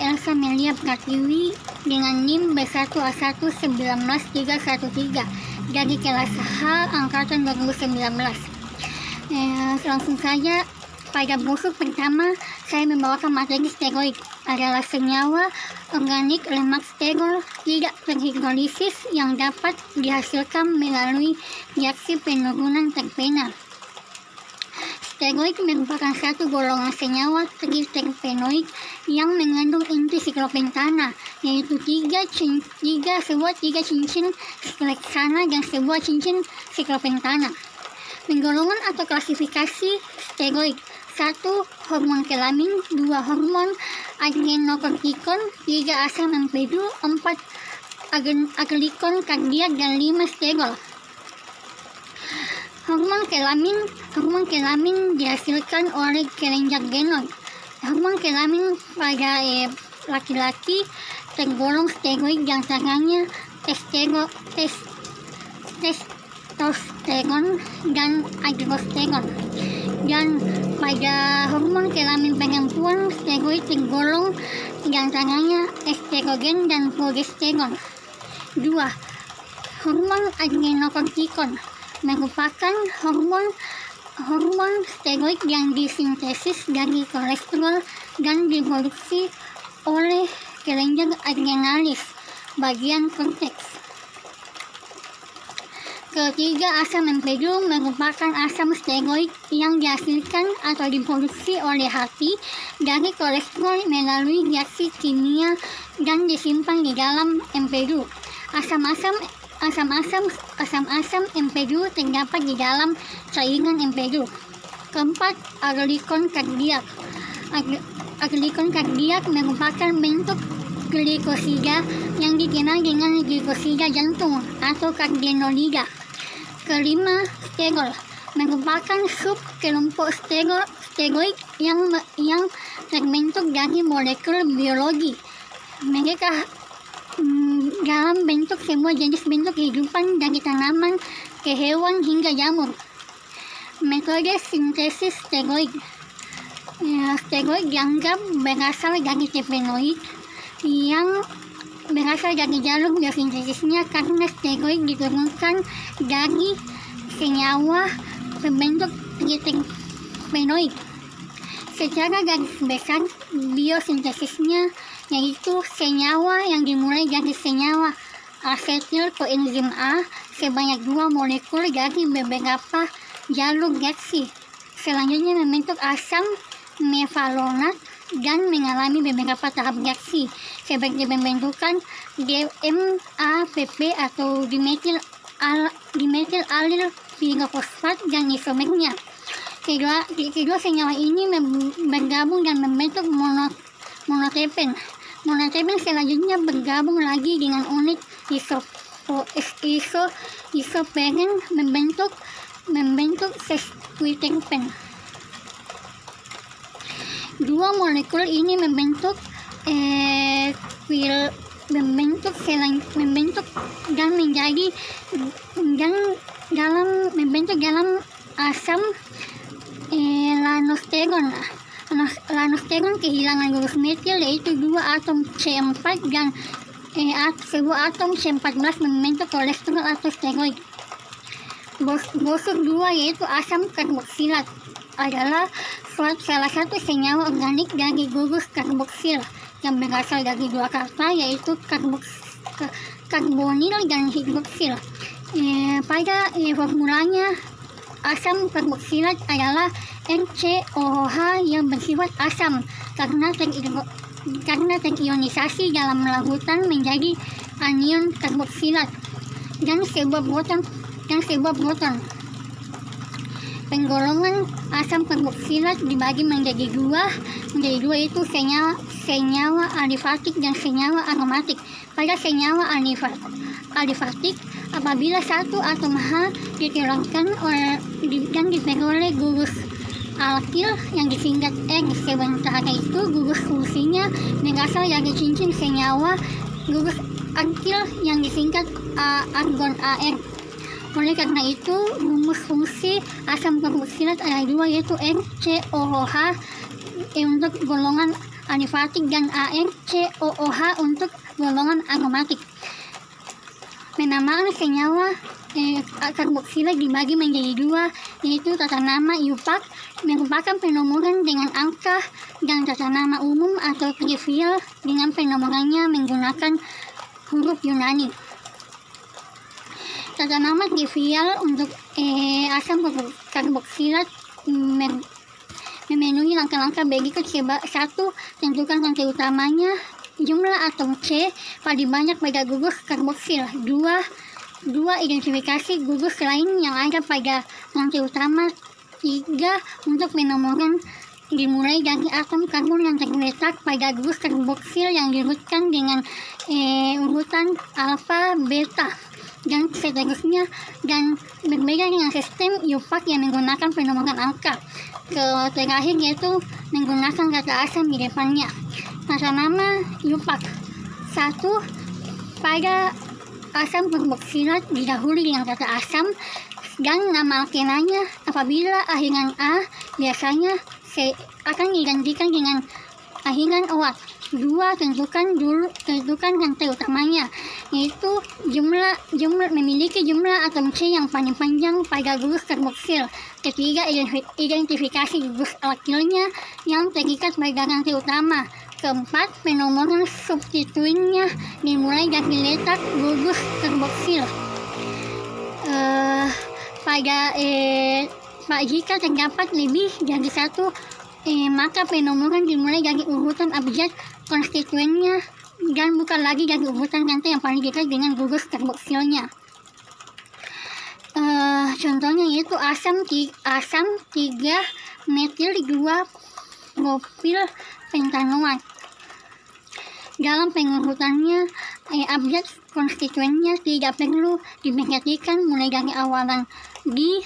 saya Elsa Melia Pratiwi dengan NIM B1A1 19313 dari kelas H angkatan 2019. Langsung saja, pada buku pertama saya membawakan materi steroid adalah senyawa organik lemak sterol tidak terhidrolisis yang dapat dihasilkan melalui reaksi penurunan terpena. Steroid merupakan satu golongan senyawa triterpenoid yang mengandung inti siklopentana, yaitu 3 cincin sikloheksana dan sebuah cincin siklopentana. Penggolongan atau klasifikasi steroid: 1. Hormon kelamin, 2. Hormon adrenokortikon, 3. asam empedu, 4. aglikon kardiak, dan 5. sterol. Hormon kelamin dihasilkan oleh kelenjar genoid. Hormon kelamin pada laki-laki tergolong steroid yang caranya testosteron dan androsteron. Dan pada hormon kelamin perempuan, steroid tergolong yang caranya estrogen dan progesteron. 2. Hormon adrenokortikon merupakan hormon steroid yang disintesis dari kolesterol dan diproduksi oleh kelenjar adrenalis bagian korteks. Ketiga, asam empedu merupakan asam steroid yang dihasilkan atau diproduksi oleh hati dari kolesterol melalui reaksi kimia dan disimpan di dalam empedu. Asam-asam empedu terdapat di dalam cairan empedu. Keempat, aglikon kardiak. Aglikon kardiak merupakan bentuk glikosida yang dikenal dengan glikosida jantung atau kardionolida. Kelima, sterol merupakan sub kelompok steroid yang terbentuk dari molekul biologi. Mereka dalam bentuk semua jenis bentuk kehidupan dari tanaman ke hewan hingga jamur. Metode sintesis steroid. Steroid dianggap berasal dari terpenoid yang berasal dari jalur biosintesisnya karena steroid diturunkan dari senyawa berbentuk triterpenoid. Secara garis besar, biosintesisnya yaitu senyawa yang dimulai dari senyawa asetil koenzim A sebanyak 2 molekul dari beberapa jalur reaksi. Selanjutnya membentuk asam mevalonat dan mengalami beberapa tahap reaksi seperti pembentukan DMAPP atau dimetil alil pirofosfat dan isomernya. Kedua senyawa ini bergabung dan membentuk monoterpen. Monoterpen selanjutnya bergabung lagi dengan unit isoperen membentuk sesquiterpen. Dua molekul ini membentuk dalam asam lanosteron kehilangan gugus metil, yaitu 2 atom C4 dan sebuah atom C14 membentuk kolesterol atau steroid. Bosur 2 yaitu asam karboksilat adalah salah satu senyawa organik dari gugus karboksil yang berasal dari 2 kata, yaitu karbonil dan hidroksil. Pada formulanya, asam karboksilat adalah NCOOH yang bersifat asam karena terionisasi dalam larutan menjadi anion karboksilat dan sebuah proton. Penggolongan asam karboksilat dibagi menjadi dua yaitu senyawa alifatik dan senyawa aromatik. Pada senyawa alifatik, apabila satu atom H dikeluarkan dan diperoleh gugus alkil yang disingkat R, sementara itu gugus fungsinya berasal dari cincin senyawa gugus alkil yang disingkat argon AR. Oleh karena itu, rumus fungsi asam karboksilat ada 2 yaitu NCOOH untuk golongan alifatik, dan ArCOOH untuk golongan aromatik. Penamaan senyawa karboksilat dibagi menjadi dua, yaitu tata nama IUPAC merupakan penomoran dengan angka dan tata nama umum atau trivial dengan penomorannya menggunakan huruf Yunani. Tata nama trivial untuk asam karboksilat memenuhi langkah-langkah berikut. 1. Tentukan rantai utamanya, jumlah atom C paling banyak pada gugus karboksil. 2. Identifikasi gugus lain yang ada pada rantai utama. 3. Untuk penomoran dimulai dari atom karbon yang terletak pada gugus karboksil yang diurutkan dengan urutan alfa, beta, dan seterusnya, dan berbeda dengan sistem IUPAC yang menggunakan penomoran angka. Terakhir yaitu menggunakan kata asam di depannya. Tata nama IUPAC. 1. Pada asam karboksilat didahului dengan kata asam dan nama alkenanya. Apabila akhiran A, biasanya akan digantikan dengan akhiran OA. 2. Tentukan rantai utamanya, yaitu memiliki jumlah atom C yang paling panjang pada gugus karboksil. 3. Identifikasi gugus alkilnya yang terikat pada rantai utama. 4. Penomoran substituennya dimulai dari letak gugus karboksil. Jika terdapat lebih dari satu, maka penomoran dimulai dari urutan abjad konstituennya dan bukan lagi dari urutan rantai yang paling dekat dengan gugus karboksilnya. Contohnya yaitu asam 3-metil 2-propil pentanoat. Dalam pengurutannya, abjad konstituennya tidak perlu diperhatikan mulai dari awalan di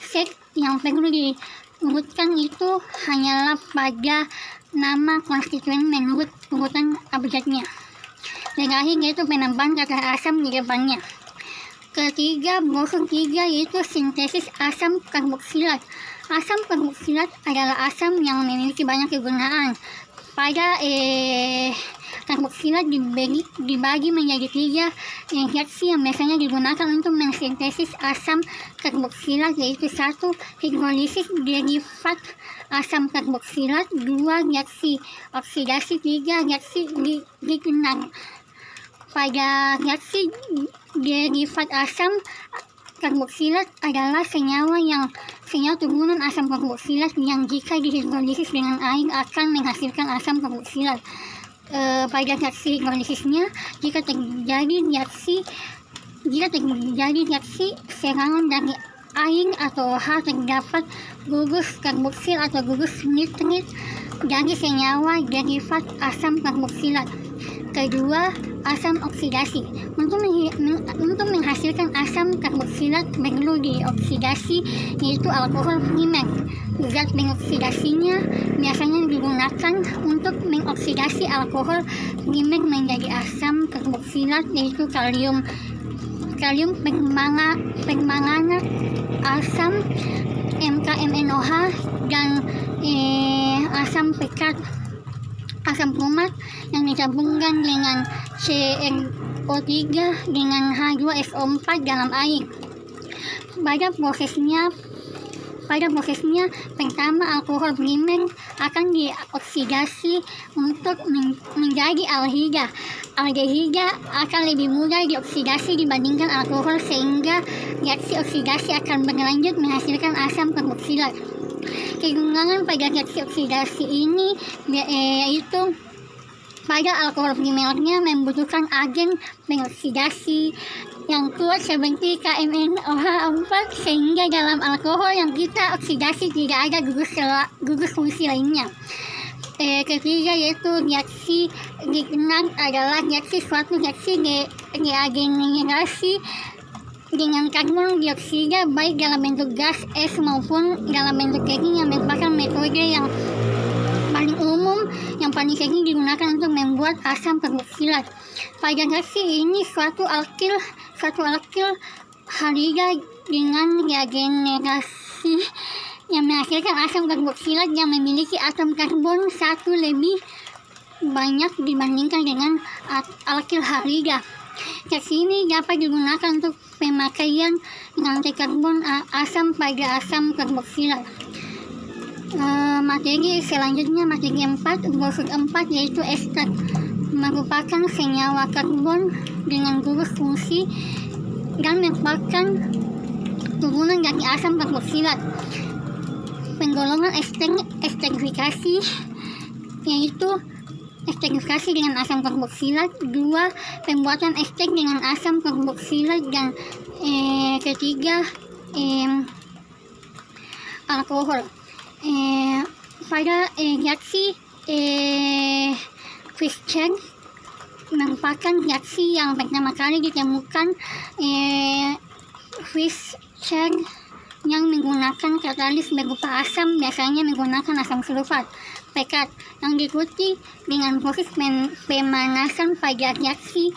set. Yang perlu diurutkan itu hanyalah pada nama konstituen menurut urutan abjadnya. Terakhir yaitu penambahan kata asam di depannya. 3. Brosur 3 yaitu sintesis asam karboksilat. Asam karboksilat adalah asam yang memiliki banyak kegunaan. Pada karboksilat dibagi menjadi 3 reaksi yang biasanya digunakan untuk mensintesis asam karboksilat, yaitu 1. Hidrolisis derivat asam karboksilat. 2. Reaksi oksidasi. 3. Reaksi Grignard. Pada reaksi derivat asam karboksilat adalah senyawa turunan asam karboksilat yang jika dihidrolisis dengan air akan menghasilkan asam karboksilat. Pada reaksi hidrolisisnya, jika terjadi reaksi serangan dari air atau OH, terdapat gugus karboksil atau gugus nitrit dari senyawa derivat asam karboksilat. Kedua, asam oksidasi. Untuk menghasilkan asam karboksilat perlu dioksidasi, yaitu alkohol primer. Zat pengoksidasinya biasanya digunakan untuk mengoksidasi alkohol primer menjadi asam karboksilat, yaitu kalium permanganat, asam MkMnOH, dan asam pekat. Asam kromat yang dicampurkan dengan CrO3 dengan H2SO4 dalam air. Pada prosesnya, pertama alkohol primer akan dioksidasi untuk menjadi aldehyda. Aldehyda akan lebih mudah dioksidasi dibandingkan alkohol, sehingga reaksi oksidasi akan berlanjut menghasilkan asam karboksilat. Kekurangan pada reaksi oksidasi ini yaitu pada alkohol primernya membutuhkan agen pengoksidasi yang kuat seperti KMnOH4, sehingga dalam alkohol yang kita oksidasi tidak ada gugus fungsi lainnya. Ketiga yaitu reaksi Grignard adalah suatu reaksi reagenerasi dengan karbon dioksida baik dalam bentuk gas, es maupun dalam bentuk kering, yang merupakan metode yang paling umum yang paling sering digunakan untuk membuat asam karboksilat. Pada reaksi ini suatu alkil halida dengan reagenerasi yang menghasilkan asam karboksilat yang memiliki atom karbon satu lebih banyak dibandingkan dengan alkilhalida. Reaksi ini dapat digunakan untuk pemakaian rantai karbon asam pada asam karboksilat. Materi selanjutnya, materi 4, brosur 4, yaitu ester, merupakan senyawa karbon dengan gugus fungsi dan merupakan turunan dari asam karboksilat. Penggolongan esterifikasi yaitu esterifikasi dengan asam karboksilat. 2. Pembuatan ester dengan asam karboksilat. Dan ketiga, alkohol. Pada reaksi Fischer merupakan reaksi yang pertama kali ditemukan. Fischer yang menggunakan katalis berupa asam, biasanya menggunakan asam sulfat pekat, yang diikuti dengan proses pemanasan pada reaksinya,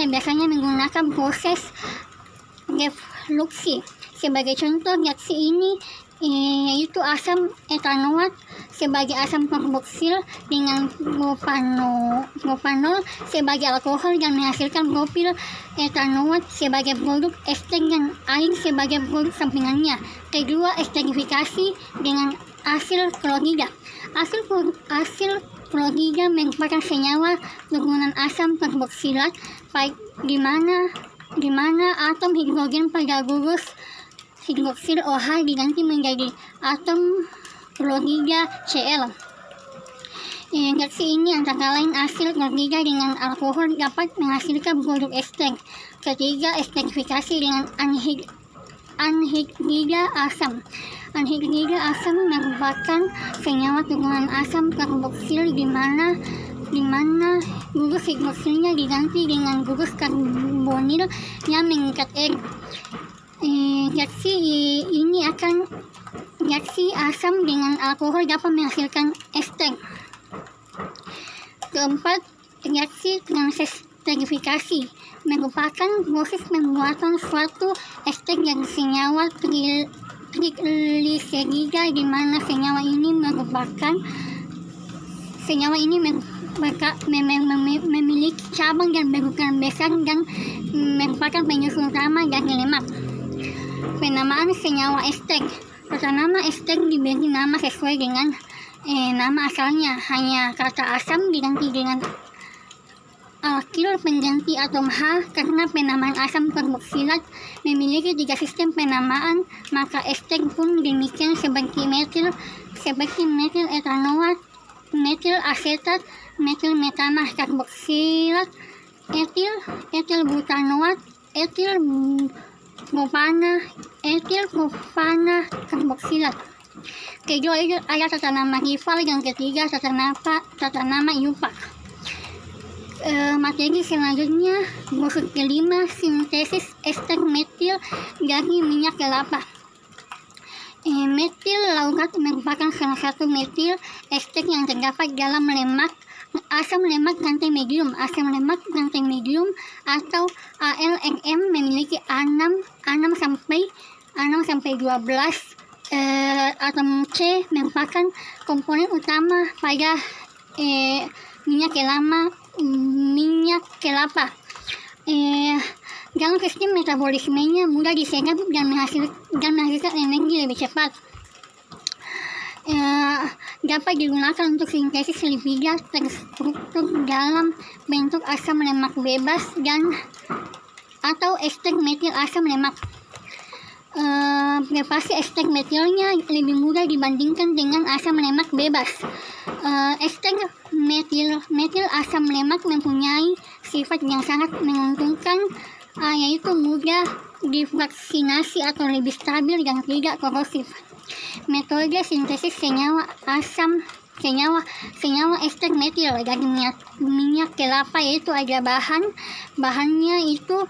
biasanya menggunakan proses refluksi. Sebagai contoh reaksi ini yaitu asam etanoat sebagai asam karboksil dengan propanol sebagai alkohol dan menghasilkan propil etanoat sebagai produk ester dan air sebagai produk sampingannya. Kedua, esterifikasi dengan asil klorida. Asil klorida merupakan senyawa turunan asam karboksilat, di mana atom hidrogen pada gugus hidroksil OH diganti menjadi atom klorida Cl. Reaksi ini antara lain asil klorida dengan alkohol dapat menghasilkan produk ester. Ketiga, esterifikasi dengan anhidrida asam. Anhidrida asam merupakan senyawa turunan asam karboksil di mana gugus hidroksilnya diganti dengan gugus karbonil yang mengikat air. Reaksi asam dengan alkohol dapat menghasilkan ester. Keempat, reaksi transesterifikasi merupakan proses pembuatan suatu ester dari senyawa trigliserida, di mana senyawa ini memiliki cabang dan berukuran besar dan merupakan penyusun utama dari lemak. Penamaan senyawa ester. Tata nama ester diberi nama sesuai dengan nama asalnya. Hanya kata asam diganti dengan alkil pengganti atom H. Karena penamaan asam karboksilat memiliki 3 sistem penamaan, maka ester pun demikian seperti metil etanoat, metil asetat, metil metanah karboksilat, etil butanoat, etil propana karboksilat. Kedua itu ada tata nama rival, yang ketiga tata nama IUPAC. Materi selanjutnya, brosur kelima, sintesis ester metil dari minyak kelapa. Metil laurat merupakan salah satu metil ester yang terdapat dalam asam lemak rantai medium. Asam lemak rantai medium atau ALRM memiliki 6 sampai 12 atom C, merupakan komponen utama pada minyak kelapa. Dalam sistem metabolismenya mudah diserap dan menghasilkan energi lebih cepat. Dapat digunakan untuk sintesis lipida terstruktur dalam bentuk asam lemak bebas atau ester metil asam lemak. Preparasi ester metilnya lebih mudah dibandingkan dengan asam lemak bebas. Ester metil asam lemak mempunyai sifat yang sangat menguntungkan, yaitu mudah difraksinasi atau lebih stabil dan tidak korosif. Metode sintesis senyawa ester metil dari minyak kelapa yaitu ada bahannya itu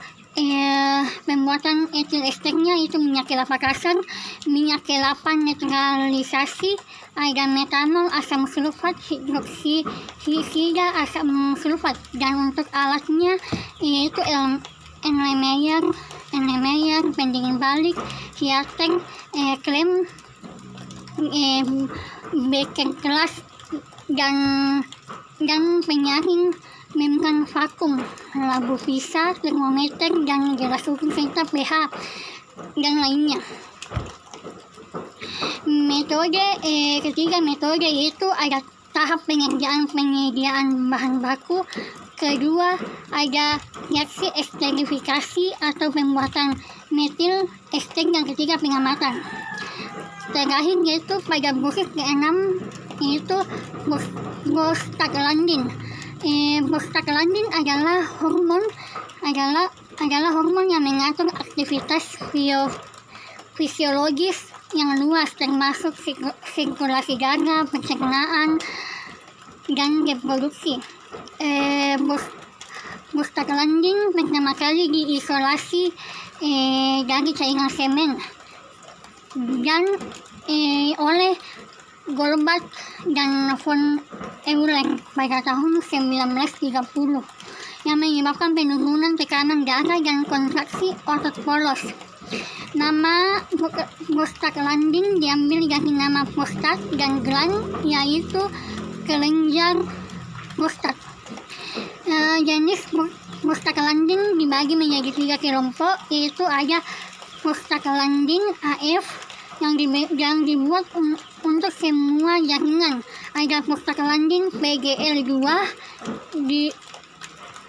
pembuatan etil esternya itu minyak kelapa kasar, minyak kelapa netralisasi, ada metanol, asam sulfat, hidroksida asam sulfat, dan untuk alatnya yaitu Enlemeyer, pendingin balik, hiaten, klem, beker keras, dan penyaring membrana vakum, labu pisah, termometer, dan gelas ukur serta pH dan lainnya. Ketiga metode yaitu ada tahap penyediaan bahan baku, kedua ada reaksi esterifikasi atau pembuatan metil ester, dan ketiga pengamatan. Terakhir yaitu pada proses ke-6 yaitu prostaglandin. Prostaglandin adalah hormon yang mengatur aktivitas fisiologis yang luas termasuk sirkulasi darah, pencernaan, dan reproduksi. Prostaglandin pertama kali diisolasi dari cairan semen dan oleh Goldbach dan von Euler pada tahun 1930 yang menyebabkan penurunan tekanan darah dan kontraksi otot polos. Nama prostaglandin diambil dari nama prostat dan gland, yaitu kelenjar prostat. Jenis prostaglandin dibagi menjadi 3 kelompok, yaitu ada prostaglandin AF yang dibuat untuk semua jaringan. Ada prostaglandin PGL2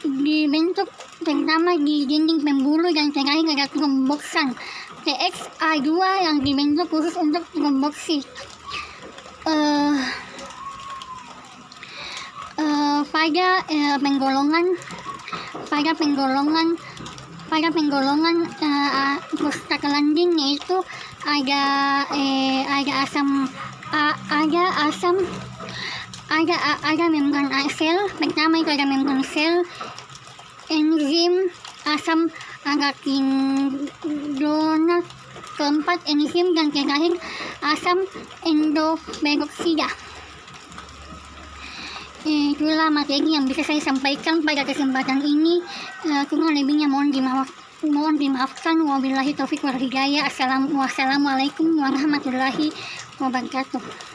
dibentuk pertama di dinding pembuluh, dan terakhir ada tromboksan TXA2 yang dibentuk khusus untuk trombosit. Pada penggolongan prostaglandin yaitu ada membran sel. Pertama itu ada membran sel, enzim asam arachidonat, keempat enzim, dan terakhir asam endoperoksida. Itulah materi yang bisa saya sampaikan pada kesempatan ini. Kurang lebihnya mohon dimaafkan. Wabillahi taufiq wal hidayah. Wassalamualaikum warahmatullahi wabarakatuh.